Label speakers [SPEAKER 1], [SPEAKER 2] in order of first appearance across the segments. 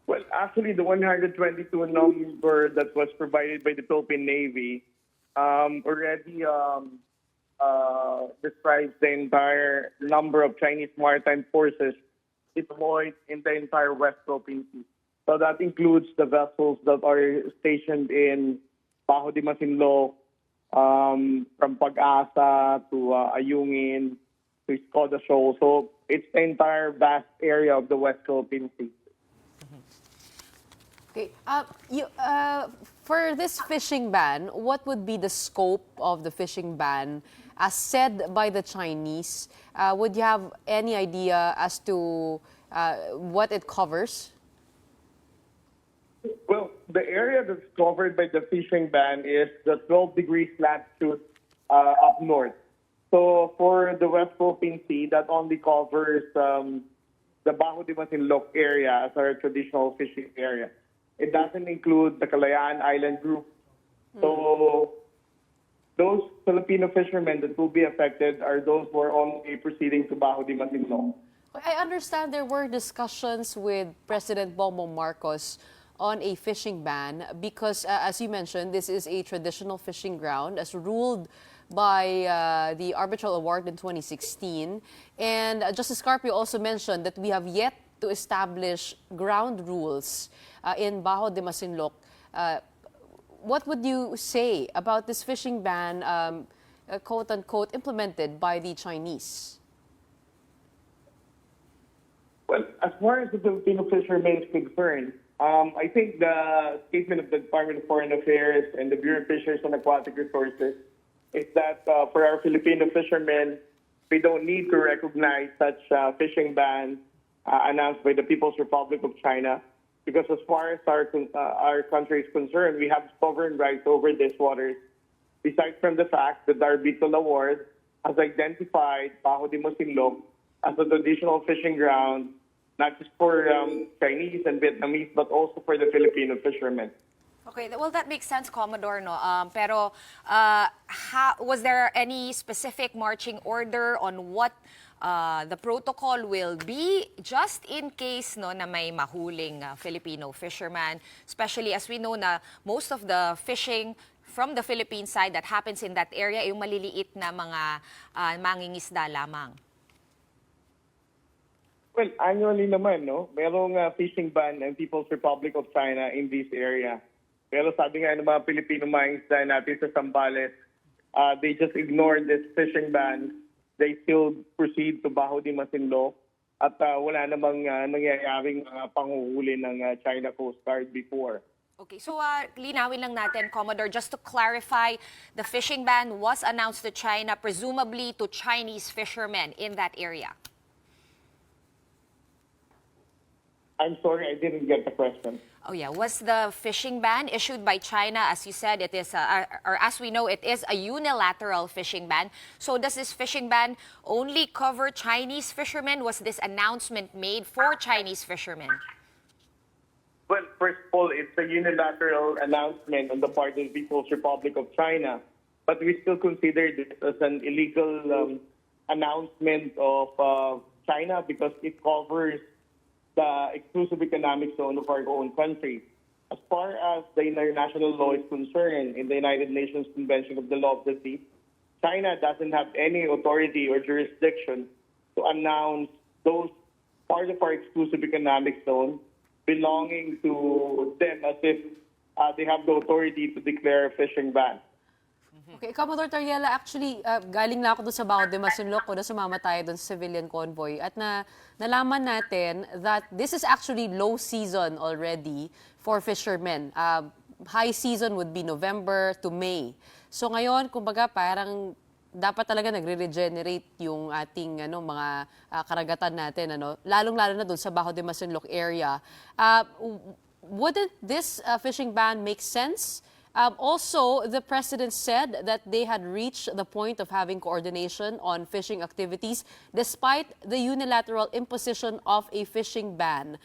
[SPEAKER 1] Well, actually, the 122 number that was provided by the Philippine Navy already describes the entire number of Chinese maritime forces deployed in the entire West Philippine Sea. So that includes the vessels that are stationed in Bajo de Masinloc, from Pag-asa to Ayungin to Scarborough Shoal. So it's the entire vast area of the West Philippine Sea.
[SPEAKER 2] Okay. For this fishing ban, what would be the scope of the fishing ban as said by the Chinese? Would you have any idea as to what it covers?
[SPEAKER 1] Well, the area that's covered by the fishing ban is the 12 degrees latitude up north. So for the West Philippine Sea, that only covers the Bajo de Masinloc area as our traditional fishing area. It doesn't include the Kalayaan Island group. So those Filipino fishermen that will be affected are those who are only proceeding to Bajo de Masinloc.
[SPEAKER 2] I understand there were discussions with President Bongbong Marcos on a fishing ban because, as you mentioned, this is a traditional fishing ground as ruled by the arbitral award in 2016. And Justice Carpio also mentioned that we have yet to establish ground rules in Bajo de Masinloc. What would you say about this fishing ban, quote-unquote, implemented by the Chinese?
[SPEAKER 1] Well, as far as the Filipino fishermen is concerned, I think the statement of the Department of Foreign Affairs and the Bureau of Fisheries and Aquatic Resources is that for our Filipino fishermen, we don't need to recognize such fishing ban announced by the People's Republic of China, because as far as our country is concerned, we have sovereign rights over these waters. Besides from the fact that the arbitral award has identified Bajo de Masinloc as a traditional fishing ground, not just for Chinese and Vietnamese, but also for the Filipino fishermen.
[SPEAKER 3] Okay, well, that makes sense, Commodore, no? Pero was there any specific marching order on what the protocol will be, just in case no, na may mahuling Filipino fisherman, especially as we know na most of the fishing from the Philippine side that happens in that area ay yung maliliit na mga mangingisda lamang?
[SPEAKER 1] Well, annually naman, no? Merong fishing ban ng People's Republic of China in this area. Pero sabi nga ng mga Pilipino mangingisda natin sa Zambales, they just ignored this fishing ban. They still proceed to Bajo de Masinloc at wala namang nangyayaring panghuhuli ng China Coast Guard before.
[SPEAKER 3] Okay, so linawin lang natin, Commodore, just to clarify, the fishing ban was announced to China, presumably to Chinese fishermen in that area.
[SPEAKER 1] I'm sorry, I didn't get the question.
[SPEAKER 3] Oh yeah, was the fishing ban issued by China? As you said, it is, or as we know, it is a unilateral fishing ban. So does this fishing ban only cover Chinese fishermen? Was this announcement made for Chinese fishermen?
[SPEAKER 1] Well, first of all, it's a unilateral announcement on the part of the People's Republic of China. But we still consider this as an illegal announcement of China because it covers the exclusive economic zone of our own country. As far as the international law is concerned, in the United Nations Convention of the Law of the Sea, China doesn't have any authority or jurisdiction to announce those part of our exclusive economic zone belonging to them as if they have the authority to declare a fishing ban.
[SPEAKER 2] Okay, Commodore Tarriela, actually, galing na ako doon sa Bajo de Masinloc ko na sumama tayo doon sa civilian convoy at nalaman natin that this is actually low season already for fishermen. High season would be November to May. So ngayon, kumbaga, parang dapat talaga nagre-regenerate yung ating mga karagatan natin, lalong-lalo na doon sa Bajo de Masinloc area. Wouldn't this fishing ban make sense? Also, the president said that they had reached the point of having coordination on fishing activities despite the unilateral imposition of a fishing ban.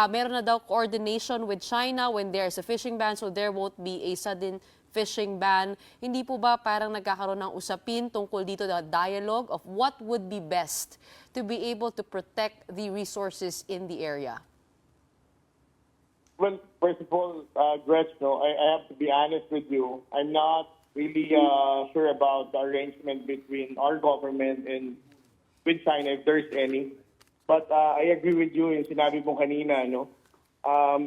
[SPEAKER 2] Meron na daw coordination with China when there's a fishing ban, so there won't be a sudden fishing ban. Hindi po ba parang nagkakaroon ng usapin tungkol dito na dialogue of what would be best to be able to protect the resources in the area?
[SPEAKER 1] Well, first of all, Gretch, no, I have to be honest with you. I'm not really sure about the arrangement between our government and with China, if there's any. But I agree with you yung sinabi mo kanina, no?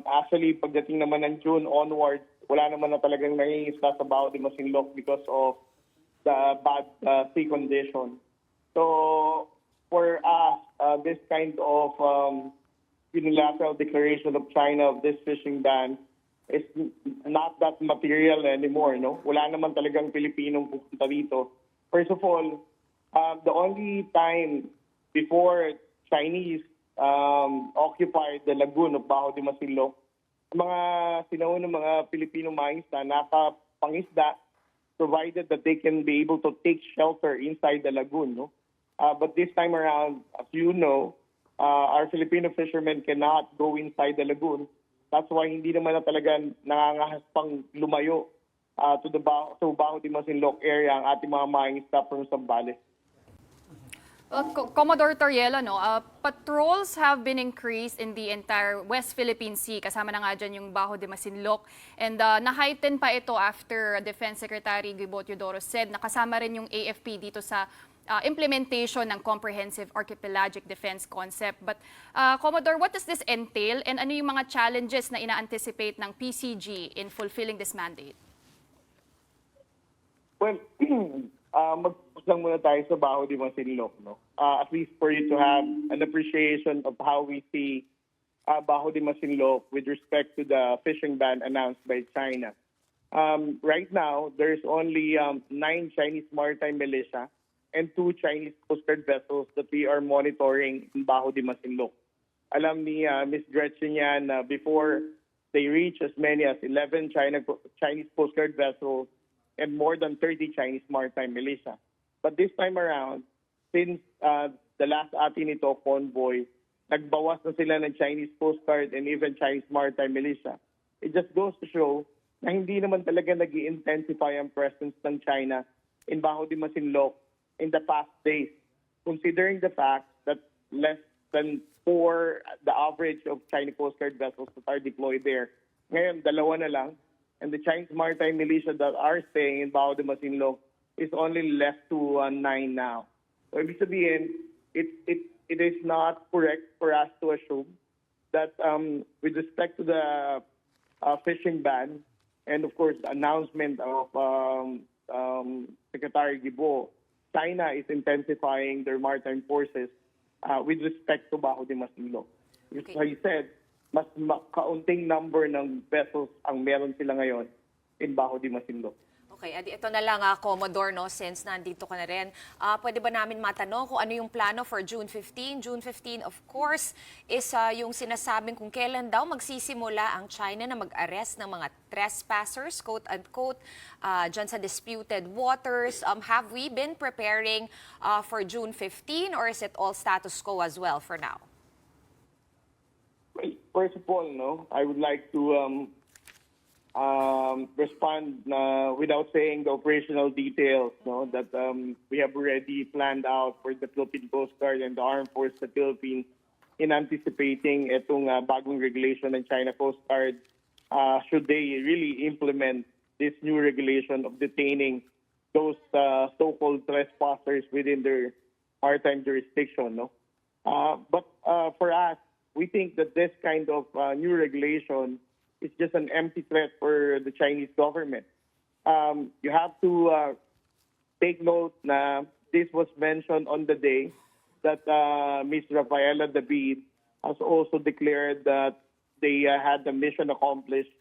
[SPEAKER 1] Actually, pagdating naman ng June onwards, wala naman na talagang nangingisda sa Bajo de Masinloc because of the bad sea condition. So, for us, this kind of unilateral declaration of China of this fishing ban is not that material anymore, no? Wala naman talagang Pilipinong pupunta dito. First of all, the only time before Chinese occupied the lagoon of Bajo de Masinloc, mga sinaunang mga Pilipino mangisda nakapangisda provided that they can be able to take shelter inside the lagoon, no? But this time around, as you know, our Filipino fishermen cannot go inside the lagoon. That's why hindi naman na talaga nangangahas pang lumayo to Bajo de Masinloc area ang ating mga mangisda from Zambales.
[SPEAKER 4] Commodore Tarriela, no, patrols have been increased in the entire West Philippine Sea. Kasama na nga dyan yung Bajo de Masinloc. And na-heighten pa ito after Defense Secretary Guibo Teodoro said na kasama rin yung AFP dito sa implementation ng Comprehensive Archipelagic Defense Concept. But Commodore, what does this entail and ano yung mga challenges na ina-anticipate ng PCG in fulfilling this mandate?
[SPEAKER 1] Well, mag-focus lang muna tayo sa Bajo de Masinloc, no? At least for you to have an appreciation of how we see Bajo de Masinloc with respect to the fishing ban announced by China. Right now, there's only 9 Chinese maritime militia and 2 Chinese Coast Guard vessels that we are monitoring in Bajo de Masinloc. Alam ni Ms. Gretchen yan, before they reach as many as 11 Chinese Coast Guard vessels and more than 30 Chinese maritime militia. But this time around, since the last Atin Ito convoy, nagbawas na sila ng Chinese Coast Guard and even Chinese maritime militia. It just goes to show na hindi naman talaga nag-i-intensify ang presence ng China in Bajo de Masinloc in the past days, considering the fact that less than 4 the average of Chinese Coast Guard vessels that are deployed there. Ngayon, 2 na lang. And the Chinese maritime militia that are staying in Bajo de Masinloc is only left to 9 now. So ibig sabihin, it is not correct for us to assume that with respect to the fishing ban and of course the announcement of Secretary Guibo, China is intensifying their maritime forces with respect to Bajo de Masinloc.
[SPEAKER 3] Okay.
[SPEAKER 1] So he said, mas kaunting number ng vessels ang meron sila ngayon in Bajo de Masinloc.
[SPEAKER 3] Okay, ito na lang Commodore, no, since nandito ka na rin. Pwede ba namin matanong kung ano yung plano for June 15? June 15, of course, is yung sinasabing kung kailan daw magsisimula ang China na mag-arrest ng mga trespassers, quote-unquote, dyan sa disputed waters. Have we been preparing for June 15 or is it all status quo as well for now?
[SPEAKER 1] Well, first of all, no, I would like to respond without saying the operational details, no, that we have already planned out for the Philippine Coast Guard and the Armed Forces of the Philippines in anticipating itong bagong regulation ng China Coast Guard should they really implement this new regulation of detaining those so-called trespassers within their maritime jurisdiction, no. But for us, we think that this kind of new regulation is just an empty threat for the Chinese government. You have to take note na this was mentioned on the day that Ms. Rafaela David has also declared that they had the mission accomplished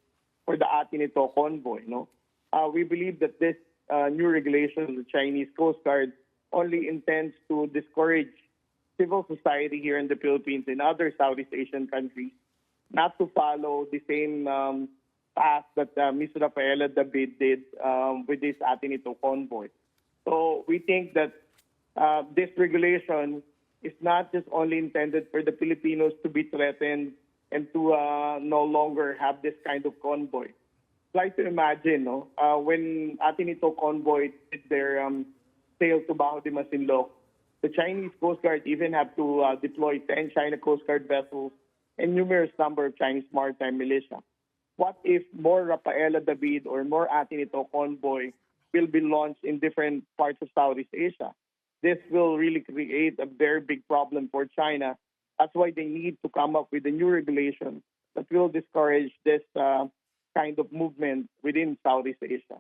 [SPEAKER 1] for the Atin Ito convoy. No, we believe that this new regulation of the Chinese Coast Guard only intends to discourage civil society here in the Philippines and other Southeast Asian countries not to follow the same path that Ms. Rafaela David did with this Atin Ito convoy. So we think that this regulation is not just only intended for the Filipinos to be threatened and to no longer have this kind of convoy. Try to imagine, no, when Atin Ito convoy did their sail to Bajo de Masinloc, the Chinese Coast Guard even have to deploy 10 China Coast Guard vessels and numerous number of Chinese maritime militia. what if more Rafaela David or more Atin Ito convoy will be launched in different parts of Southeast Asia? This will really create a very big problem for China. That's why they need to come up with a new regulation that will discourage this kind of movement within Southeast Asia.